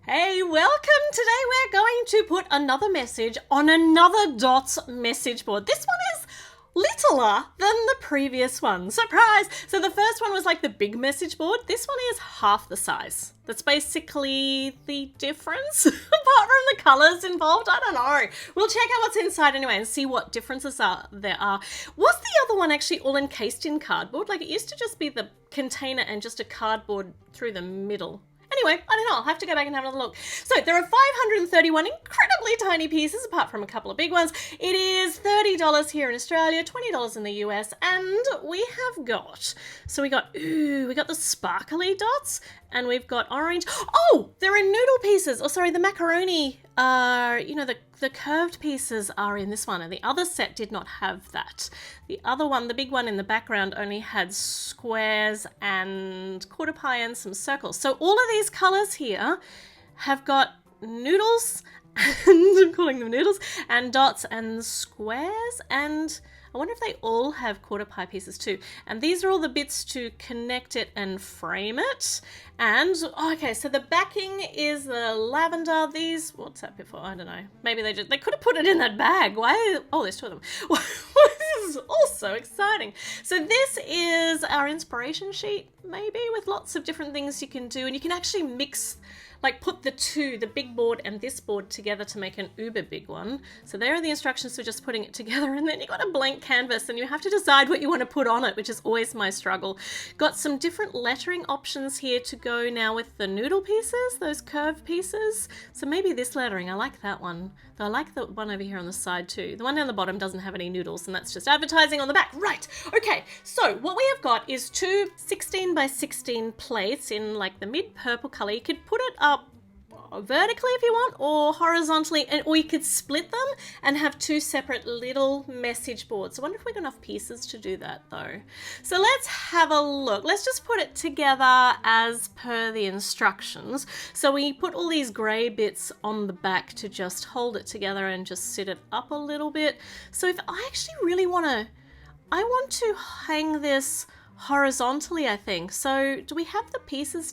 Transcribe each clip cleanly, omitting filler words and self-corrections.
Hey, welcome! Today we're going to put another message on another Dots message board. This one is littler than the previous one. Surprise! So the first one was like the big message board. This one is half the size. That's basically the difference, apart from the colours involved. I don't know. We'll check out what's inside anyway and see what differences there are. Was the other one actually all encased in cardboard? Like it used to just be the container and just a cardboard through the middle. Anyway, I don't know, I'll have to go back and have another look. So there are 531 incredibly tiny pieces, apart from a couple of big ones. It is $30 here in Australia, $20 in the US, and we have got, we got the sparkly dots, and we've got orange. Oh, there are noodle pieces. Oh, sorry, the macaroni, the curved pieces are in this one, and the other set did not have that. The other one, the big one in the background, only had squares and quarter pie and some circles. So all of these colours here have got noodles, and I'm calling them noodles, and dots and squares, and I wonder if they all have quarter pie pieces too. And these are all the bits to connect it and frame it. And, okay, so the backing is the lavender. These, what's that bit for? I don't know. Maybe they could have put it in that bag. Why? Oh, there's two of them. This is also exciting. So this is our inspiration sheet, maybe, with lots of different things you can do. And you can actually mix, like put the big board and this board together to make an uber big one. So there are the instructions for just putting it together, and then you got a blank canvas and you have to decide what you want to put on it, which is always my struggle. Got some different lettering options here to go now with the noodle pieces, those curved pieces. So maybe this lettering, I like that one. Though I like the one over here on the side too. The one down the bottom doesn't have any noodles, and that's just advertising on the back. Right, okay, so what we have got is two 16 by 16 plates in like the mid purple color. You could put it up vertically if you want, or horizontally, or you could split them and have two separate little message boards. I wonder if we've got enough pieces to do that though. So let's have a look. Let's just put it together as per the instructions. So we put all these grey bits on the back to just hold it together and just sit it up a little bit. So if I actually really I want to hang this horizontally, I think. So do we have the pieces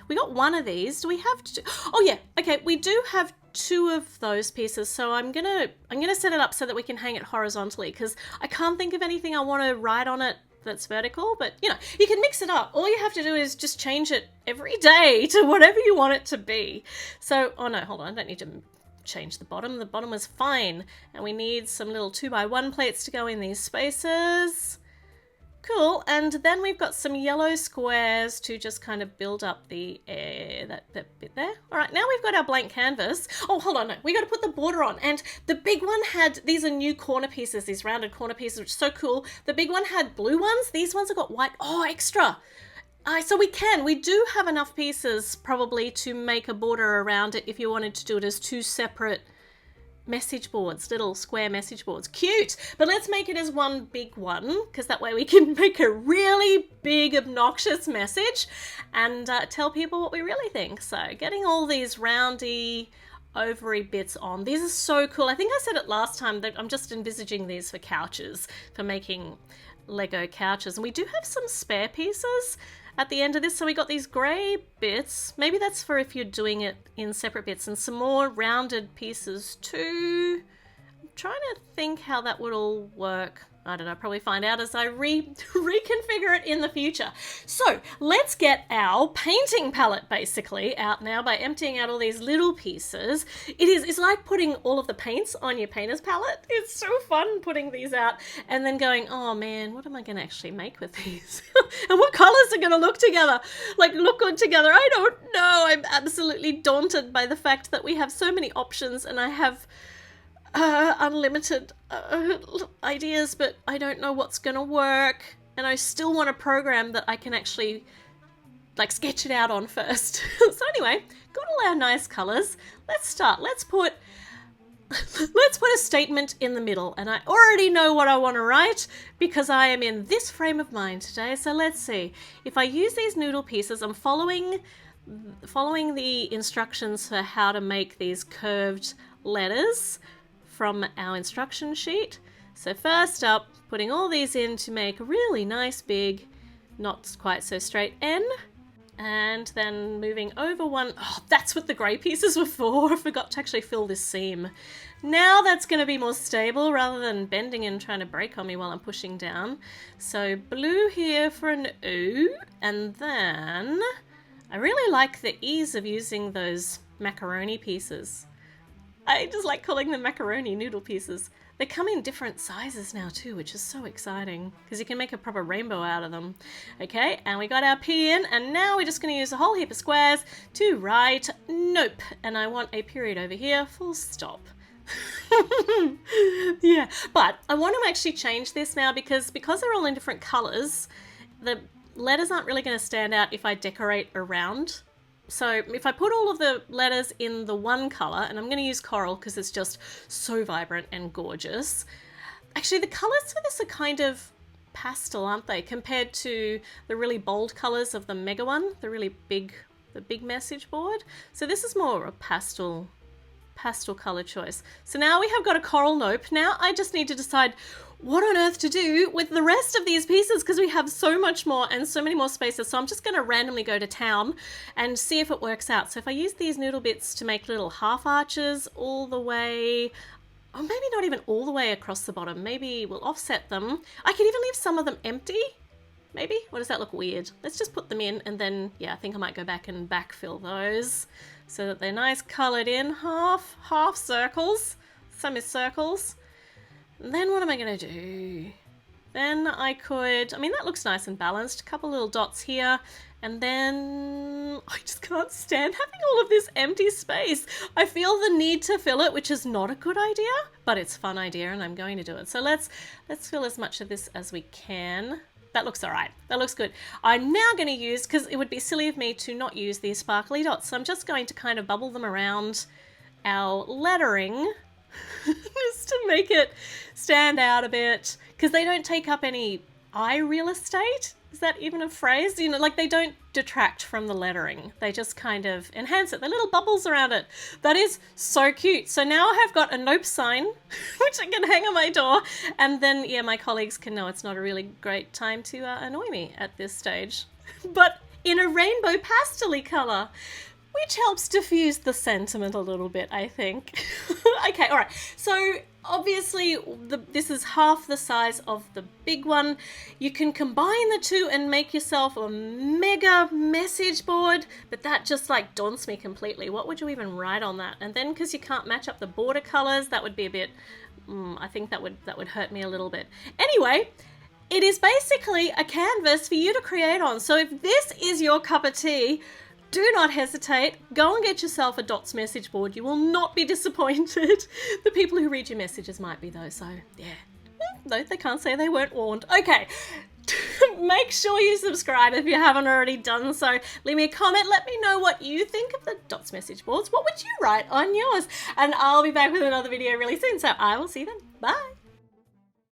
we got one of these. Do we have two? Oh yeah, okay, we do have two of those pieces. So I'm gonna set it up so that we can hang it horizontally, because I can't think of anything I want to write on it that's vertical, but you can mix it up. All you have to do is just change it every day to whatever you want it to be. So, oh no, hold on, I don't need to change the bottom. The bottom is fine. And we need some little 2x1 plates to go in these spaces. Cool, and then we've got some yellow squares to just kind of build up the that bit there. All right, now we've got our blank canvas. Oh, hold on, no, we got to put the border on. And the big one had, these are new corner pieces, these rounded corner pieces, which is so cool. The big one had blue ones. These ones have got white. Oh, extra. So we do have enough pieces probably to make a border around it if you wanted to do it as two separate message boards, little square message boards. Cute! But let's make it as one big one, because that way we can make a really big, obnoxious message and tell people what we really think. So getting all these roundy, ovary bits on. These are so cool. I think I said it last time that I'm just envisaging these for couches, for making Lego couches. And we do have some spare pieces at the end of this. So we got these grey bits. Maybe that's for if you're doing it in separate bits, and some more rounded pieces too. I'm trying to think how that would all work. I don't know, probably find out as I reconfigure it in the future. So let's get our painting palette basically out now by emptying out all these little pieces. It's like putting all of the paints on your painter's palette. It's so fun putting these out and then going, oh man, what am I going to actually make with these? And what colors are going to look good together? I don't know. I'm absolutely daunted by the fact that we have so many options, and I have unlimited ideas, but I don't know what's gonna work, and I still want a program that I can actually sketch it out on first. So anyway, got all our nice colors. Let's start. Let's put a statement in the middle, and I already know what I want to write because I am in this frame of mind today. So let's see. If I use these noodle pieces, I'm following the instructions for how to make these curved letters from our instruction sheet. So first up, putting all these in to make a really nice big, not quite so straight N. And then moving over one, oh, that's what the grey pieces were for. I forgot to actually fill this seam. Now that's going to be more stable rather than bending and trying to break on me while I'm pushing down. So blue here for an ooh, and then I really like the ease of using those macaroni pieces. I just like calling them macaroni noodle pieces. They come in different sizes now too, which is so exciting because you can make a proper rainbow out of them. Okay, and we got our P in, and now we're just going to use a whole heap of squares to write nope. And I want a period over here, full stop. Yeah, but I want to actually change this now because they're all in different colors, the letters aren't really going to stand out if I decorate around. So if I put all of the letters in the one color, and I'm going to use coral because it's just so vibrant and gorgeous. Actually, the colors for this are kind of pastel, aren't they? Compared to the really bold colors of the mega one, the big message board. So this is more a pastel color choice. So now we have got a coral nope. Now I just need to decide what on earth to do with the rest of these pieces because we have so much more and so many more spaces. So I'm just going to randomly go to town and see if it works out. So if I use these noodle bits to make little half arches all the way, or maybe not even all the way across the bottom, maybe we'll offset them. I could even leave some of them empty. Maybe? Or does that look weird? Let's just put them in and then, yeah, I think I might go back and backfill those so that they're nice coloured in, half circles, semicircles. And then what am I going to do? Then I could, I mean, that looks nice and balanced. A couple little dots here. And then I just can't stand having all of this empty space. I feel the need to fill it, which is not a good idea, but it's a fun idea and I'm going to do it. So let's fill as much of this as we can. That looks all right. That looks good. I'm now going to use, because it would be silly of me to not use these sparkly dots. So I'm just going to kind of bubble them around our lettering just to make it stand out a bit, because they don't take up any eye real estate. Is that even a phrase? You know, like they don't detract from the lettering. They just kind of enhance it. They're little bubbles around it. That is so cute. So now I have got a nope sign, which I can hang on my door. And then, yeah, my colleagues can know it's not a really great time to annoy me at this stage. But in a rainbow pastel-y colour, which helps diffuse the sentiment a little bit, I think. Okay, all right. So obviously this is half the size of the big one. You can combine the two and make yourself a mega message board, but that just like daunts me completely. What would you even write on that? And then because you can't match up the border colors, that would be a bit, I think that would hurt me a little bit. Anyway, it is basically a canvas for you to create on. So if this is your cup of tea, do not hesitate. Go and get yourself a dots message board. You will not be disappointed. The people who read your messages might be though, so yeah. No, they can't say they weren't warned. Okay, make sure you subscribe if you haven't already done so. Leave me a comment. Let me know what you think of the dots message boards. What would you write on yours? And I'll be back with another video really soon, so I will see you then. Bye.